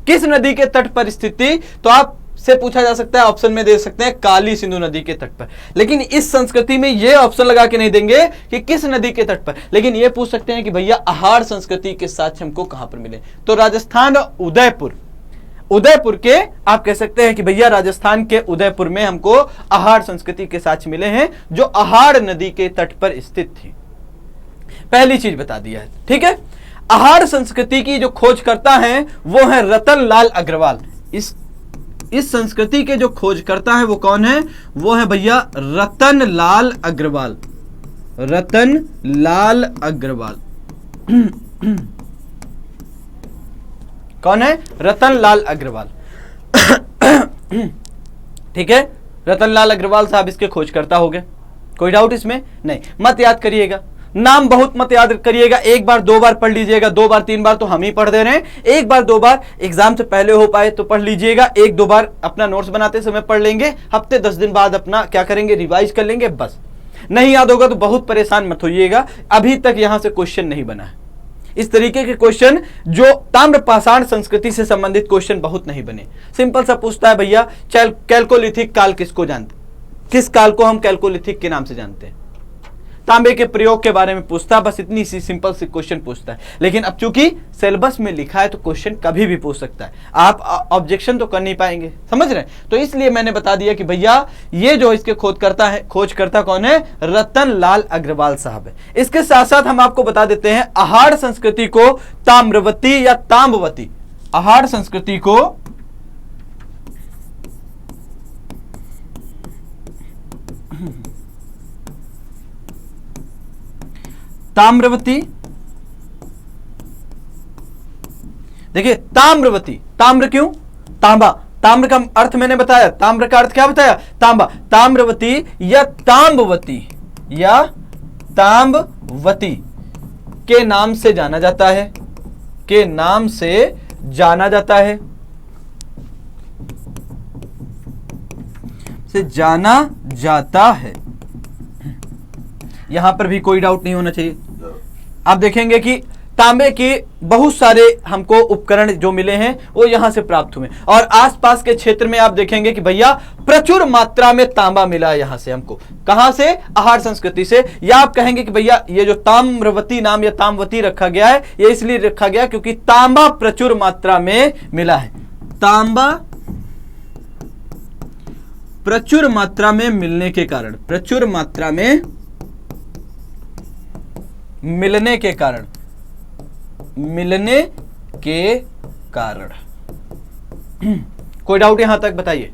किस नदी के तट पर स्थित थी? तो आप से पूछा जा सकता है, ऑप्शन में दे सकते हैं काली सिंधु नदी के तट पर। लेकिन इस संस्कृति में ये ऑप्शन लगा के नहीं देंगे कि किस नदी के तट पर, लेकिन ये पूछ सकते हैं कि भैया आहार संस्कृति के साथ हमको कहां पर मिले। तो राजस्थान उदयपुर, उदयपुर के आप कह सकते हैं कि भैया राजस्थान के उदयपुर में हमको आहार संस्कृति के साक्ष्य मिले हैं जो आहार नदी के तट पर स्थित थी। पहली चीज बता दिया है, ठीक है। आहार संस्कृति की जो खोज करता है वो है रतन लाल अग्रवाल। इस संस्कृति के जो खोज करता है वो कौन है? वो है भैया रतन लाल अग्रवाल, रतन लाल अग्रवाल। कौन है? रतन लाल अग्रवाल। ठीक है, रतन लाल अग्रवाल साहब इसके खोजकर्ता हो गए, कोई डाउट इसमें नहीं। मत याद करिएगा, नाम बहुत मत याद करिएगा, एक बार दो बार पढ़ लीजिएगा, 2 बार 3 बार तो हम ही पढ़ दे रहे हैं, एक बार 2 बार एग्जाम से पहले हो पाए तो पढ़ लीजिएगा, 1-2 बार अपना नोट्स बनाते समय पढ़ लेंगे, हफ्ते 10 दिन बाद अपना क्या करेंगे, रिवाइज कर लेंगे, बस। नहीं याद होगा तो बहुत परेशान मत होइएगा, अभी तक यहां से क्वेश्चन नहीं बना है। इस तरीके के क्वेश्चन जो ताम्रपाषाण संस्कृति से संबंधित क्वेश्चन बहुत नहीं बने। सिंपल सा पूछता है भैया कैल्कोलिथिक काल किसको जानते, किस काल को हम कैल्कोलिथिक के नाम से जानते हैं? तांबे के प्रयोग के बारे में पूछता, बस इतनी सी सिंपल सी क्वेश्चन पूछता है। लेकिन अब चूंकि सिलेबस में लिखा है तो क्वेश्चन कभी भी पूछ सकता है, आप ऑब्जेक्शन तो कर नहीं पाएंगे, समझ रहे हैं। तो इसलिए मैंने बता दिया कि भैया ये जो इसके खोजकर्ता कौन है, रतन लाल अग्रवाल साहब है। इसके साथ साथ हम आपको बता देते हैं आहार संस्कृति को ताम्रवती या ताम्बवती, आहार संस्कृति को ताम्रवती, देखिए ताम्रवती, ताम्र क्यों, तांबा, ताम्र का अर्थ मैंने बताया, ताम्र का अर्थ क्या बताया, तांबा, ताम्रवती या ताम्बवती या ताम्बवती के नाम से जाना जाता है, के नाम से जाना जाता है, से जाना जाता है। यहां पर भी कोई डाउट नहीं होना चाहिए। आप देखेंगे कि तांबे के बहुत सारे हमको उपकरण जो मिले हैं वो यहां से प्राप्त हुए, और आसपास के क्षेत्र में आप देखेंगे कि भैया प्रचुर मात्रा में तांबा मिला यहां से हमको, कहां से, आहार संस्कृति से। या आप कहेंगे कि भैया ये जो ताम्रवती नाम या ताम्बवती रखा गया है ये इसलिए रखा गया क्योंकि तांबा प्रचुर मात्रा में मिला है, तांबा प्रचुर मात्रा में मिलने के कारण, प्रचुर मात्रा में मिलने के कारण, मिलने के कारण। कोई डाउट यहां तक बताइए।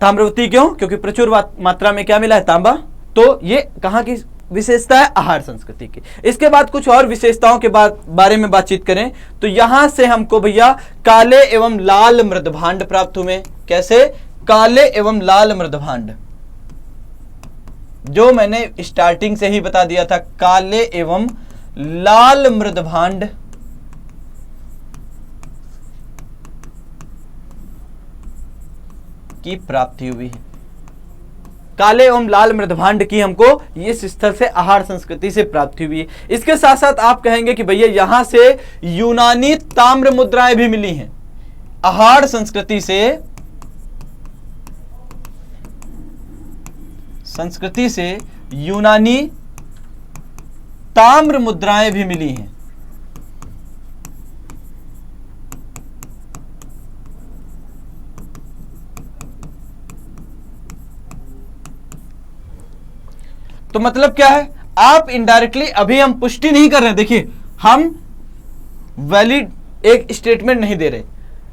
ताम्रवती क्यों, क्योंकि प्रचुर मात्रा में क्या मिला है, तांबा। तो ये कहां की विशेषता है, आहार संस्कृति की। इसके बाद कुछ और विशेषताओं के बारे में बातचीत करें तो यहां से हमको भैया काले एवं लाल मृदभांड प्राप्त हुए। कैसे, काले एवं लाल मृदभांड, जो मैंने स्टार्टिंग से ही बता दिया था, काले एवं लाल मृदभांड की प्राप्ति हुई है। काले एवं लाल मृदभांड की हमको इस स्थल से, आहार संस्कृति से प्राप्ति हुई है। इसके साथ साथ आप कहेंगे कि भैया यहां से यूनानी ताम्र मुद्राएं भी मिली हैं। आहार संस्कृति से यूनानी ताम्र मुद्राएं भी मिली हैं। तो मतलब क्या है, आप इनडायरेक्टली, अभी हम पुष्टि नहीं कर रहे, देखिए हम वैलिड एक स्टेटमेंट नहीं दे रहे,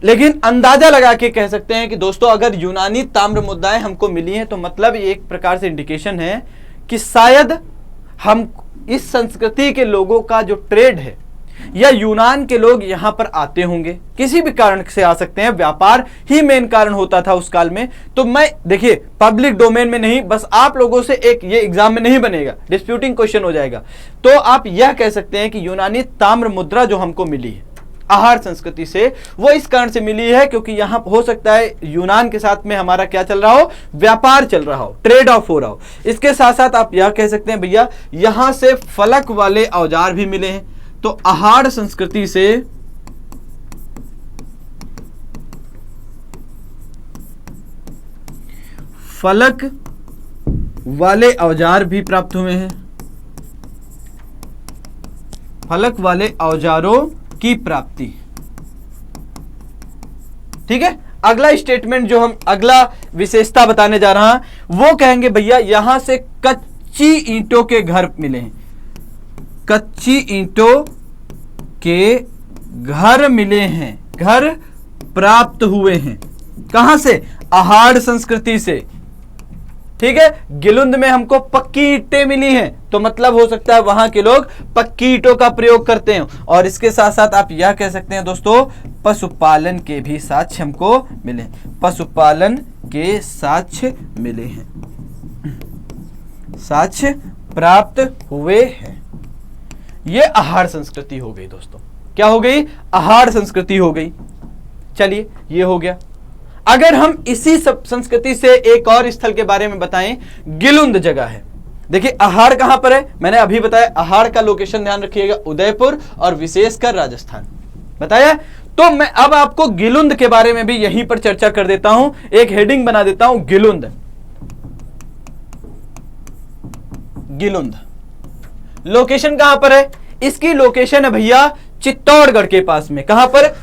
लेकिन अंदाजा लगा के कह सकते हैं कि दोस्तों अगर यूनानी ताम्र मुद्राएं हमको मिली हैं तो मतलब ये एक प्रकार से इंडिकेशन है कि शायद हम इस संस्कृति के लोगों का जो ट्रेड है या यूनान के लोग यहां पर आते होंगे, किसी भी कारण से आ सकते हैं, व्यापार ही मेन कारण होता था उस काल में। तो मैं देखिए पब्लिक डोमेन में नहीं, बस आप लोगों से एक, ये एग्जाम में नहीं बनेगा, डिस्प्यूटिंग क्वेश्चन हो जाएगा। तो आप यह कह सकते हैं कि यूनानी ताम्र मुद्रा जो हमको मिली है आहार संस्कृति से, वो इस कारण से मिली है क्योंकि यहां हो सकता है यूनान के साथ में हमारा क्या चल रहा हो, व्यापार चल रहा हो, ट्रेड ऑफ हो रहा हो। इसके साथ साथ आप यह कह सकते हैं भैया यहां से फलक वाले औजार भी मिले हैं। तो आहार संस्कृति से फलक वाले औजार भी प्राप्त हुए हैं, फलक वाले औजारों की प्राप्ति। ठीक है, अगला स्टेटमेंट जो हम, अगला विशेषता बताने जा रहा हूं वो कहेंगे भैया यहां से कच्ची ईंटों के घर मिले हैं, कच्ची ईंटों के घर मिले हैं, घर प्राप्त हुए हैं। कहां से, आहार संस्कृति से। ठीक है, गिलुंद में हमको पक्की ईंटें मिली हैं तो मतलब हो सकता है वहां के लोग पक्की ईंटों का प्रयोग करते हैं। और इसके साथ साथ आप यह कह सकते हैं दोस्तों पशुपालन के भी साक्ष्य हमको मिले, पशुपालन के साक्ष्य मिले हैं, साक्ष्य प्राप्त हुए हैं। ये आहार संस्कृति हो गई दोस्तों, क्या हो गई, आहार संस्कृति हो गई। चलिए ये हो गया। अगर हम इसी सब संस्कृति से एक और स्थल के बारे में बताएं, गिलुंद जगह है। देखिए आहार कहां पर है, मैंने अभी बताया, आहार का लोकेशन ध्यान रखिएगा उदयपुर और विशेषकर राजस्थान बताया। तो मैं अब आपको गिलुंद के बारे में भी यहीं पर चर्चा कर देता हूं, एक हेडिंग बना देता हूं, गिलुंद। गिलुंद। लोकेशन कहां पर है? इसकी लोकेशन है भैया चित्तौड़गढ़ के पास में। कहां पर?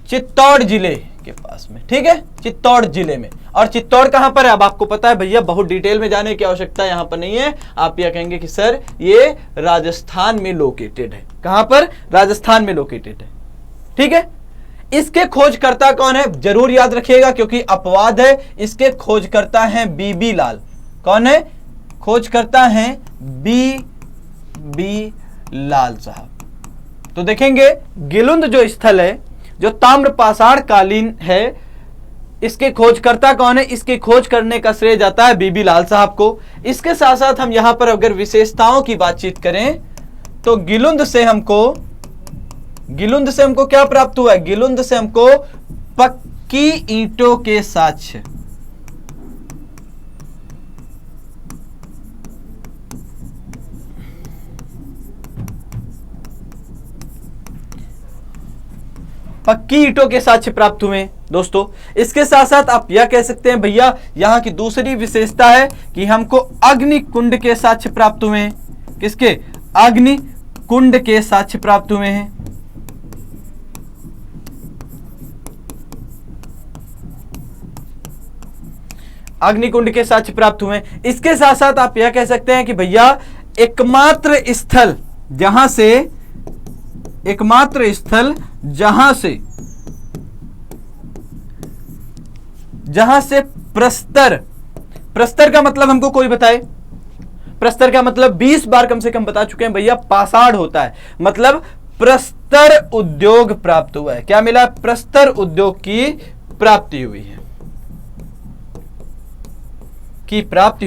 चित्तौड़ जिले के पास में, ठीक है, चित्तौड़ जिले में। और चित्तौड़ कहां पर है? अब आपको पता है भैया, बहुत डिटेल में जाने की आवश्यकता यहां पर नहीं है। आप यह कहेंगे कि सर ये राजस्थान में लोकेटेड है। कहां पर? राजस्थान में लोकेटेड है, ठीक है। इसके खोजकर्ता कौन है? जरूर याद रखिएगा क्योंकि अपवाद है। इसके खोजकर्ता हैं बीबी लाल। कौन है? खोजकर्ता हैं बी लाल साहब। तो देखेंगे गिलुंद जो स्थल है, जो ताम्रपाषाण कालीन है, इसके खोजकर्ता कौन है? इसकी खोज करने का श्रेय जाता है बीबी लाल साहब को। इसके साथ साथ हम यहां पर अगर विशेषताओं की बातचीत करें तो गिलुंद से हमको क्या प्राप्त हुआ है? गिलुंद से हमको पक्की ईंटों के साक्ष्य, पक्की ईंटों के साक्ष्य प्राप्त हुए दोस्तों। इसके साथ साथ आप यह कह सकते हैं भैया, यहां की दूसरी विशेषता है कि हमको अग्निकुंड के साक्ष्य प्राप्त हुए हैं। किसके? अग्निकुंड के साक्ष्य प्राप्त हुए हैं। अग्निकुंड के साक्ष्य प्राप्त हुए। इसके साथ साथ आप यह कह सकते हैं कि भैया एकमात्र स्थल जहां से प्रस्तर का मतलब हमको कोई बताए? प्रस्तर का मतलब 20 बार कम से कम बता चुके हैं भैया, पाषाण होता है, मतलब प्रस्तर उद्योग प्राप्त हुआ है। क्या मिला? प्रस्तर उद्योग की प्राप्ति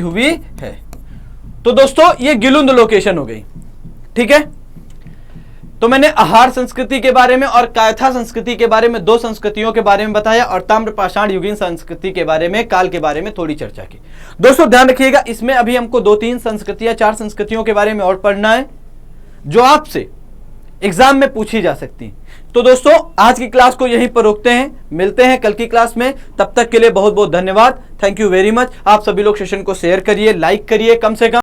हुई है, तो दोस्तों ये गिलुंद लोकेशन हो गई, ठीक है। तो मैंने आहार संस्कृति के बारे में और कायथा संस्कृति के बारे में, दो संस्कृतियों के बारे में बताया, और ताम्रपाषाण युगीन संस्कृति के बारे में, काल के बारे में थोड़ी चर्चा की। दोस्तों ध्यान रखिएगा, इसमें अभी हमको 2-3 संस्कृतियां, 4 संस्कृतियों के बारे में और पढ़ना है जो आपसे एग्जाम में पूछी जा सकती है। तो दोस्तों आज की क्लास को यहीं पर रोकते हैं, मिलते हैं कल की क्लास में। तब तक के लिए बहुत बहुत धन्यवाद, थैंक यू वेरी मच। आप सभी लोग सेशन को शेयर करिए, लाइक करिए, कम से कम